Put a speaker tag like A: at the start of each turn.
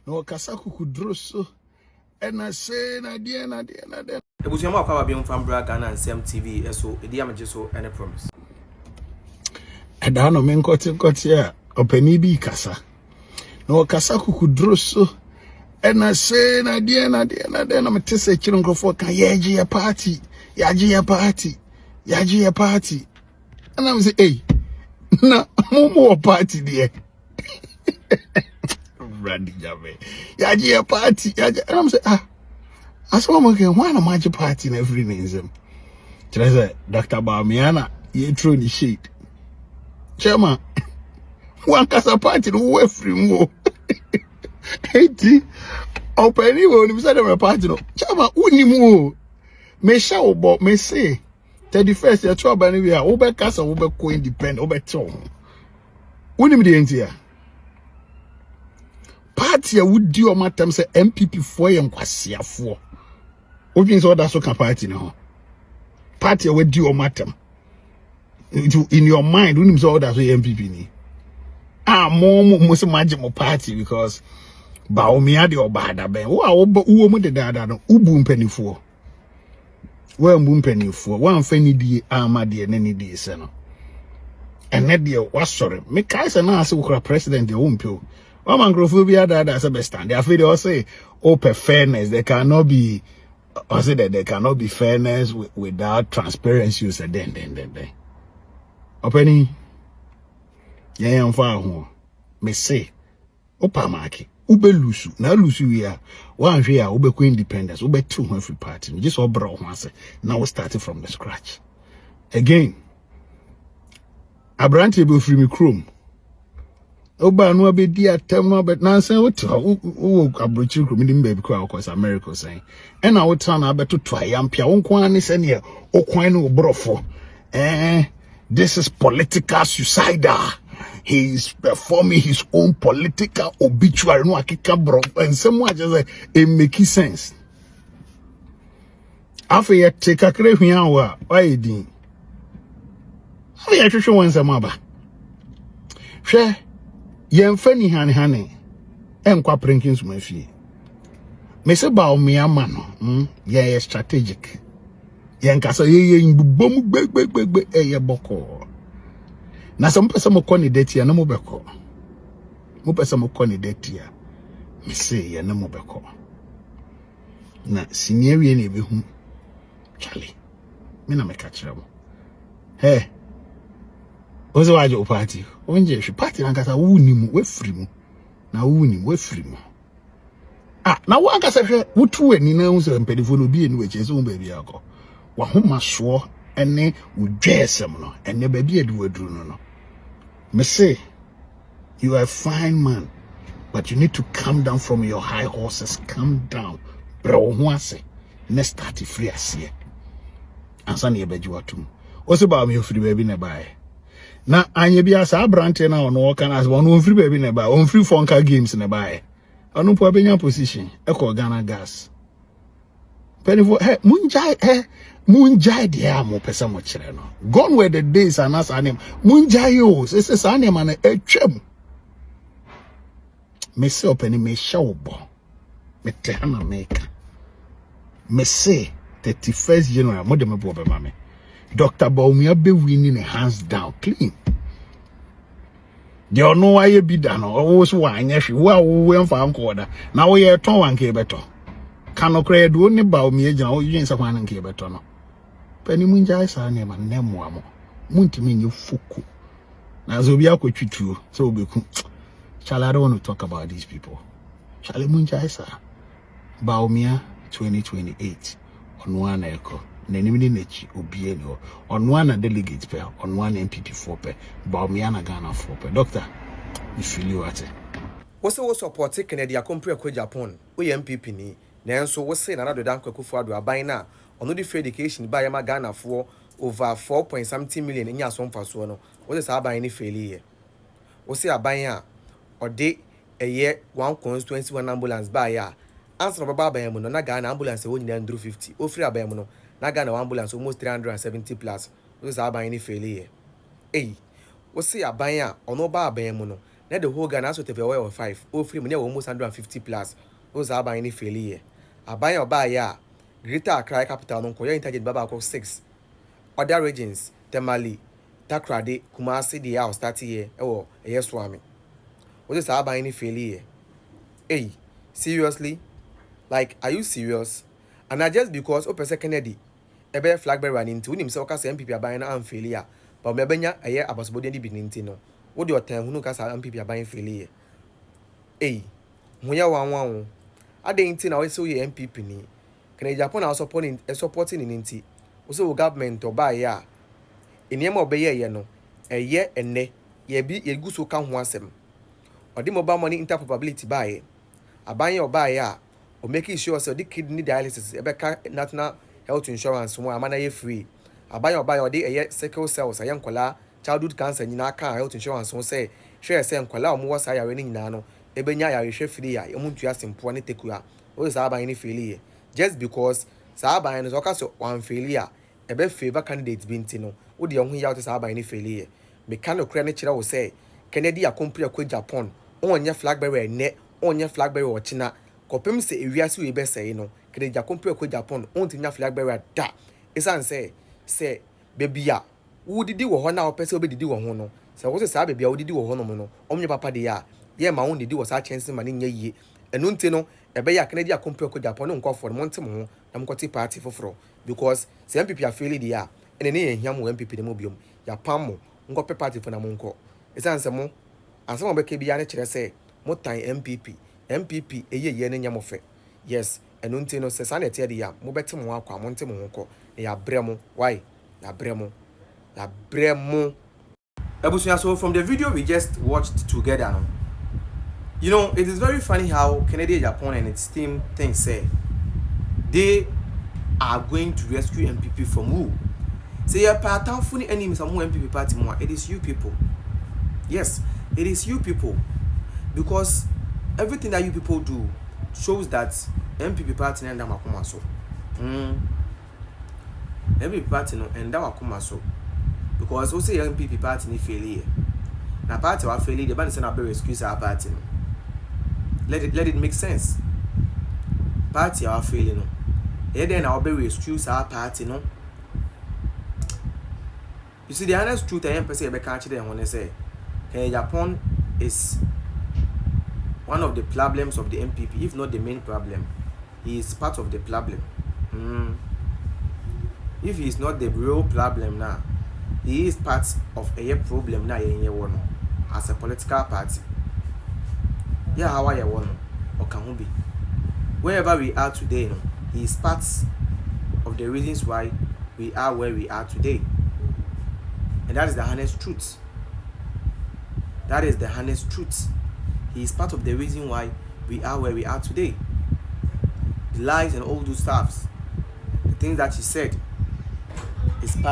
A: No kasaku droso. And I say na dia.
B: Ebusiyama kwa bi mfam braga na nsem TV eso edi amje so any promise.
A: Eda no menkoti a opani bi kasa. No kasaku droso. And I say na dia na mete se kire nkrofo ka yaji ya party. And I'm say hey. Na mumu party there. Randy Jave. Yaji a party. And I'm say I saw okay, why am I party in every name? Say Dr. Bamiana, you throw the shade. Chairman, one casa party no free more. 80 open you on the party no. Chairman, uni more. Me show about me say 31st year trouble we are over casa over co independent over town. Uni me the entire party would do on my time say NPP for Nkwasiafuo. Open so that's what party no. Party would do on my time. In your mind, when you saw that's what NPP ni. More must imagine my party because Baumia the Obada Ben. Who mo the dada no ubum penny for. Well boom penny for one fenny di armadi and any day seno. And net dear was sorry. Me kaisa na ase ukra president the umpio. One man grophobia that as a best stand. They afraid they say open fairness. There cannot be I say that there cannot be fairness without transparency. You said then. Openi yeah mfa ho me say opa market ube lusu na lusu ya wan hwe ya ube ko independence ube tu ho free party just obro ho ase now we started from the scratch again abrante be free me chrome oba no abedi atem no bet nansen wotu wo abrochi chrome ndi mbe bi kwa cause America saying and na wotu na abeto to ayampia wonko ani se ne okwan no obrofo this is political suicidal. He is performing his own political obituary. No, akika bro, and someone just like it makes sense. After you take a crave me hour, why did? How you show one some aba? Share, yen funny honey, and qua prinkins my fee. Mr. Bao me a man, yeah, strategic. Yankasa ye bom beg eh boko. Na some person mo koni date ya na mo beko. Mo person mo koni date ya. Me say ya na mo beko. Na sinyewe na ebehu. Charlie. Me na me ka kire mo. Hey. Ozo waje o party. Onje hwe party na kasa wuni mu we free mu. Na wuni we free mu. Na wo ankasa hwe wutu ani na hu se mpedifo no bi eni we chese wo ba bi akọ. Wahoma so ene udwesem no ene ba bi adu aduru no me say you are a fine man but you need to come down from your high horses. Come down bro ho ase ne start free ase ansa na yebaji watum o se ba me free baby na bae na anya bi asa abrante na ono wo kana as ono free baby na bae on free fonka games na bae ono po abenya position e ko Ghana gas penifo munjai de amo pesa mo kire no gone were the days and as anem munjai o se anem na etwam me se openi me shawbo me tehana meka me se 31st January mo de me bo be mame Dr. Baumia be winning hands down clean de ono aye bi da no wo so anya hwe wo emfa ankoda na wo ye ton wanke beto kano kredo ne Baumia gina wo yin sa kwan nke beto no pani munjai sa ne ma ne moamo muntimi nye fuku na zo bi akotwituo so obeku shall I don't want to talk about these people shall munjai sa Baumia 2028 on one echo na nimini nechi obie no on one delegate pe on one NPP 4 pe Baumia na Ghana 4 pe doctor you feel you at
B: Wo support Kennedy akompre kwa Japan o NPP ni nanso wo se na do dan kwakufu ado aban na ono di free education ba yama Ghana for over 4.something million nya so mfaso no wo se aban ni failure wo se aban a ode eye one constituency one ambulance ba ya answer baba aban mu no na Ghana ambulance wo nyina ndru 50 o free aban mu no na Ghana ambulance almost 370 plus wo se aban ni failure wo se aban a ono ba aban mu no Now the whole Ghana so te away 5. Oh, free money almost 150 plus. Those are buying any failure. I buy or buy ya. Greater Accra capital no koya intelligent baba 6. Other regions, Temali, Takrade, Kumasi, the house 30 year. Oh, yes, Swami. What is our buying any failure? Hey, seriously? Like, are you serious? And not just because Open Kennedy, a bear flag bearer running to himself as MPP are buying and failure. But Mebenya, a year about body beginning. What do you tell who knows MPP are buying failure? Hey, when you want I didn't know I saw your MPP ni. Can I Japan are supporting in Inti? Also, government or buy ya. In your mobile year, no, a year and ne, ye be a good so come once them. Or the mobile money interoperability buy. A buy or buy ya, or making sure so the kidney dialysis, a national health insurance, more manner free. A buy or day a year sickle cells, a young kola, childhood cancer, in our car health insurance, so say, share same kola, more say a raining nano, ebenya ya share free, a muntu ya simple take you. What is our any failure? Just because Saba and Zoka one failure, a best favor candidate bintino, would the only out is Saba any failure. Mechanical credit will say, Kennedy a compre a Japan, on your flag bearer net, on your flag bearer or China. Copim say if you are so best say no, Kennedy a compre a Japan, on your flag bearer da. It's say, baby ya. Who did you honor or person did you honor? So what's a Sabi be did you honor? Your papa de ya. Yeah, my own did was a chance in money ye. And untino. Ebe ya Canada compare ko Japan nko for month mo na mkoti party foforo because se MPP afeli dia ene ne ehia mo MPP de mo biom ya pam mo nko pe party for na mo nko esanse mo ansem obeke bia ne kire se mo tan MPP eye ne nyamo fe yes enu nti no se sana tie dia mo beti mo akwa mo nti mo nko ya bremo why ya bremo Ebusuya, so from the video we just watched together no. You know, it is very funny how Kennedy Japan and its team think say they are going to rescue MPP from who? Say you're part of funny enemies of MPP party more. It is you people. Yes, it is you people. Because everything that you people do shows that MPP party and Damakuma so. MPP party no and Damakuma so. Because also MPP party ni failure. Na party wa failure, the band send up rescue our party no. Let it make sense. Party are failing. No. Here then I'll be rescues our party. No. You see the honest truth I am per se I can't them when I say Japan is one of the problems of the MPP, if not the main problem. He is part of the problem. If he is not the real problem now, he is part of a problem now in your one as a political party. Yeah, how are you one or can be? Wherever we are today, no, he is part of the reasons why we are where we are today. And that is the honest truth. That is the honest truth. He is part of the reason why we are where we are today. The lies and all those stuffs, the things that he said, is part